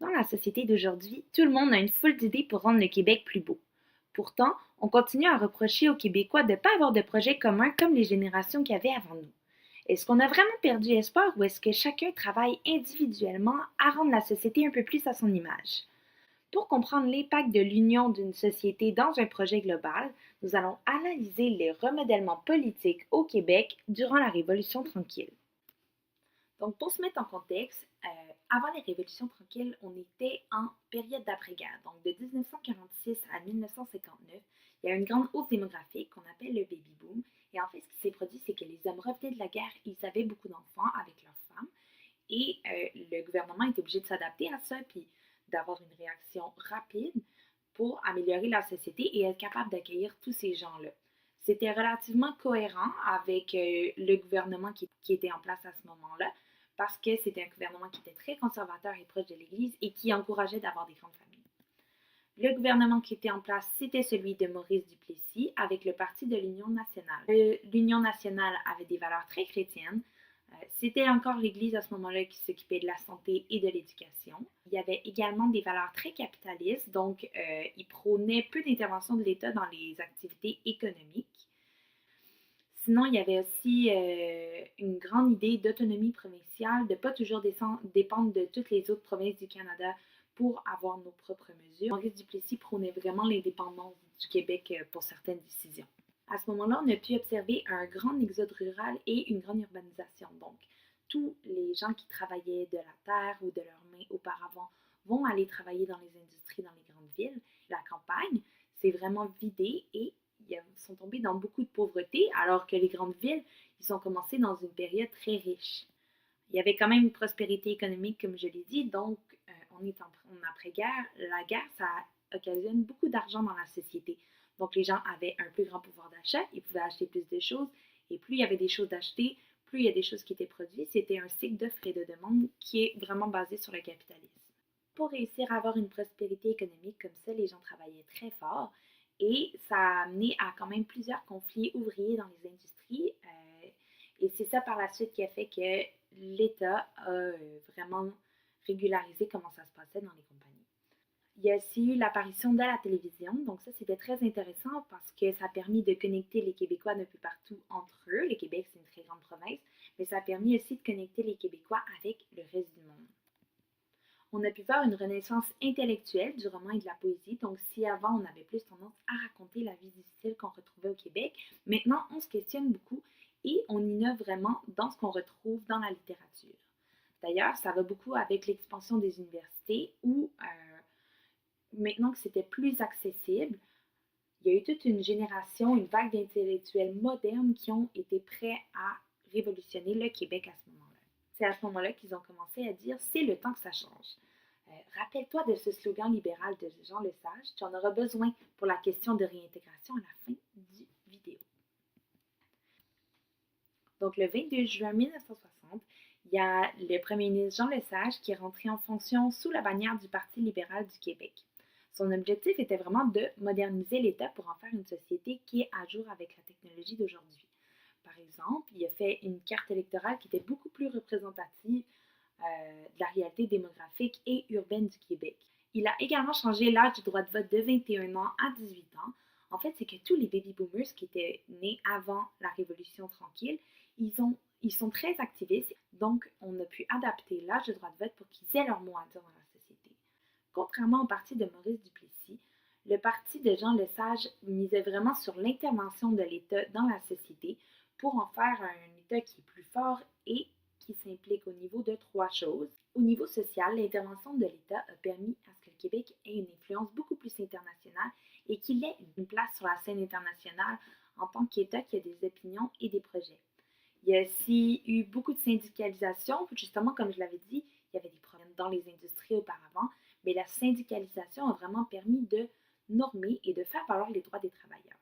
Dans la société d'aujourd'hui, tout le monde a une foule d'idées pour rendre le Québec plus beau. Pourtant, on continue à reprocher aux Québécois de ne pas avoir de projet commun comme les générations qui avaient avant nous. Est-ce qu'on a vraiment perdu espoir ou est-ce que chacun travaille individuellement à rendre la société un peu plus à son image? Pour comprendre l'impact de l'union d'une société dans un projet global, nous allons analyser les remodèlements politiques au Québec durant la Révolution tranquille. Donc, pour se mettre en contexte, avant les révolutions tranquilles, on était en période d'après-guerre. Donc, de 1946 à 1959, il y a une grande hausse démographique qu'on appelle le baby boom. Et en fait, ce qui s'est produit, c'est que les hommes revenaient de la guerre, ils avaient beaucoup d'enfants avec leurs femmes. Et le gouvernement est obligé de s'adapter à ça, puis d'avoir une réaction rapide pour améliorer la société et être capable d'accueillir tous ces gens-là. C'était relativement cohérent avec le gouvernement qui était en place à ce moment-là, parce que c'était un gouvernement qui était très conservateur et proche de l'Église et qui encourageait d'avoir des grandes familles. Le gouvernement qui était en place, c'était celui de Maurice Duplessis avec le Parti de l'Union nationale. L'Union nationale avait des valeurs très chrétiennes. C'était encore l'Église à ce moment-là qui s'occupait de la santé et de l'éducation. Il y avait également des valeurs très capitalistes, donc il prônait peu d'intervention de l'État dans les activités économiques. Sinon, il y avait aussi une grande idée d'autonomie provinciale, de ne pas toujours dépendre de toutes les autres provinces du Canada pour avoir nos propres mesures. Maurice Duplessis prônait vraiment l'indépendance du Québec pour certaines décisions. À ce moment-là, on a pu observer un grand exode rural et une grande urbanisation. Donc, tous les gens qui travaillaient de la terre ou de leurs mains auparavant vont aller travailler dans les industries dans les grandes villes. La campagne s'est vraiment vidée et ils sont tombés dans beaucoup de pauvreté, alors que les grandes villes, ils ont commencé dans une période très riche. Il y avait quand même une prospérité économique, comme je l'ai dit, donc on est en après-guerre. La guerre, ça occasionne beaucoup d'argent dans la société. Donc les gens avaient un plus grand pouvoir d'achat, ils pouvaient acheter plus de choses, et plus il y avait des choses d'acheter, plus il y a des choses qui étaient produites. C'était un cycle d'offre et de demande qui est vraiment basé sur le capitalisme. Pour réussir à avoir une prospérité économique comme ça, les gens travaillaient très fort et ça a amené à quand même plusieurs conflits ouvriers dans les industries. Et c'est ça par la suite qui a fait que l'État a vraiment régularisé comment ça se passait dans les compagnies. Il y a aussi eu l'apparition de la télévision, donc ça c'était très intéressant parce que ça a permis de connecter les Québécois d'un peu partout entre eux. Le Québec c'est une très grande province, mais ça a permis aussi de connecter les Québécois avec le reste du monde. On a pu voir une renaissance intellectuelle du roman et de la poésie. Donc, si avant, on avait plus tendance à raconter la vie difficile qu'on retrouvait au Québec, maintenant, on se questionne beaucoup et on innove vraiment dans ce qu'on retrouve dans la littérature. D'ailleurs, ça va beaucoup avec l'expansion des universités où, maintenant que c'était plus accessible, il y a eu toute une génération, une vague d'intellectuels modernes qui ont été prêts à révolutionner le Québec à ce moment-là. C'est à ce moment-là qu'ils ont commencé à dire c'est le temps que ça change. Rappelle-toi de ce slogan libéral de Jean Lesage, tu en auras besoin pour la question de réintégration à la fin du vidéo. Donc le 22 juin 1960, il y a le premier ministre Jean Lesage qui est rentré en fonction sous la bannière du Parti libéral du Québec. Son objectif était vraiment de moderniser l'État pour en faire une société qui est à jour avec la technologie d'aujourd'hui. Par exemple, il a fait une carte électorale qui était beaucoup plus représentative de la réalité démographique et urbaine du Québec. Il a également changé l'âge du droit de vote de 21 ans à 18 ans. En fait, c'est que tous les baby boomers qui étaient nés avant la Révolution tranquille, ils sont très activistes, donc on a pu adapter l'âge de droit de vote pour qu'ils aient leur mot à dire dans la société. Contrairement au parti de Maurice Duplessis, le parti de Jean Lesage misait vraiment sur l'intervention de l'État dans la société pour en faire un État qui est plus fort et qui s'implique au niveau de trois choses. Au niveau social, l'intervention de l'État a permis à ce que le Québec ait une influence beaucoup plus internationale et qu'il ait une place sur la scène internationale en tant qu'État qui a des opinions et des projets. Il y a aussi eu beaucoup de syndicalisation, justement, comme je l'avais dit, il y avait des problèmes dans les industries auparavant, mais la syndicalisation a vraiment permis de normer et de faire valoir les droits des travailleurs.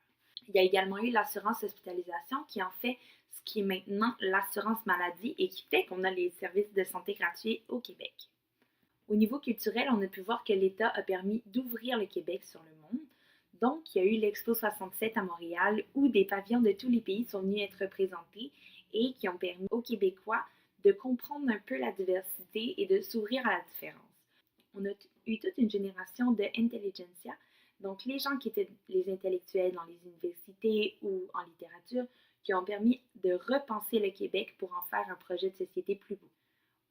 Il y a également eu l'assurance hospitalisation qui en fait ce qui est maintenant l'assurance maladie et qui fait qu'on a les services de santé gratuits au Québec. Au niveau culturel, on a pu voir que l'État a permis d'ouvrir le Québec sur le monde. Donc, il y a eu l'Expo 67 à Montréal où des pavillons de tous les pays sont venus être représentés et qui ont permis aux Québécois de comprendre un peu la diversité et de s'ouvrir à la différence. On a eu toute une génération de intelligentsia, donc les gens qui étaient les intellectuels dans les universités ou en littérature, qui ont permis de repenser le Québec pour en faire un projet de société plus beau.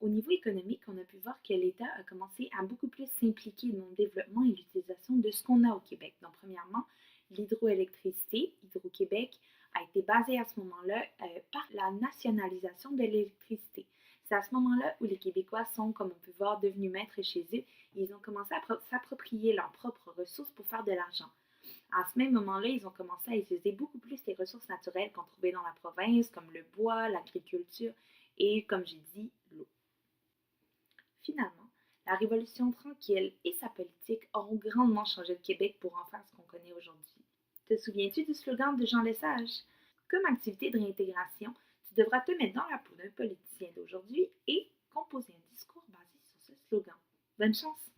Au niveau économique, on a pu voir que l'État a commencé à beaucoup plus s'impliquer dans le développement et l'utilisation de ce qu'on a au Québec. Donc, premièrement, l'hydroélectricité, Hydro-Québec, a été basée à ce moment-là par la nationalisation de l'électricité. C'est à ce moment-là où les Québécois sont, comme on peut voir, devenus maîtres chez eux et ils ont commencé à s'approprier leurs propres ressources pour faire de l'argent. À ce même moment-là, ils ont commencé à utiliser beaucoup plus les ressources naturelles qu'on trouvait dans la province, comme le bois, l'agriculture et, comme j'ai dit, l'eau. Finalement, la Révolution tranquille et sa politique auront grandement changé le Québec pour en faire ce qu'on connaît aujourd'hui. Te souviens-tu du slogan de Jean Lesage? Comme activité de réintégration, tu devras te mettre dans la peau d'un politicien d'aujourd'hui et composer un discours basé sur ce slogan. Bonne chance!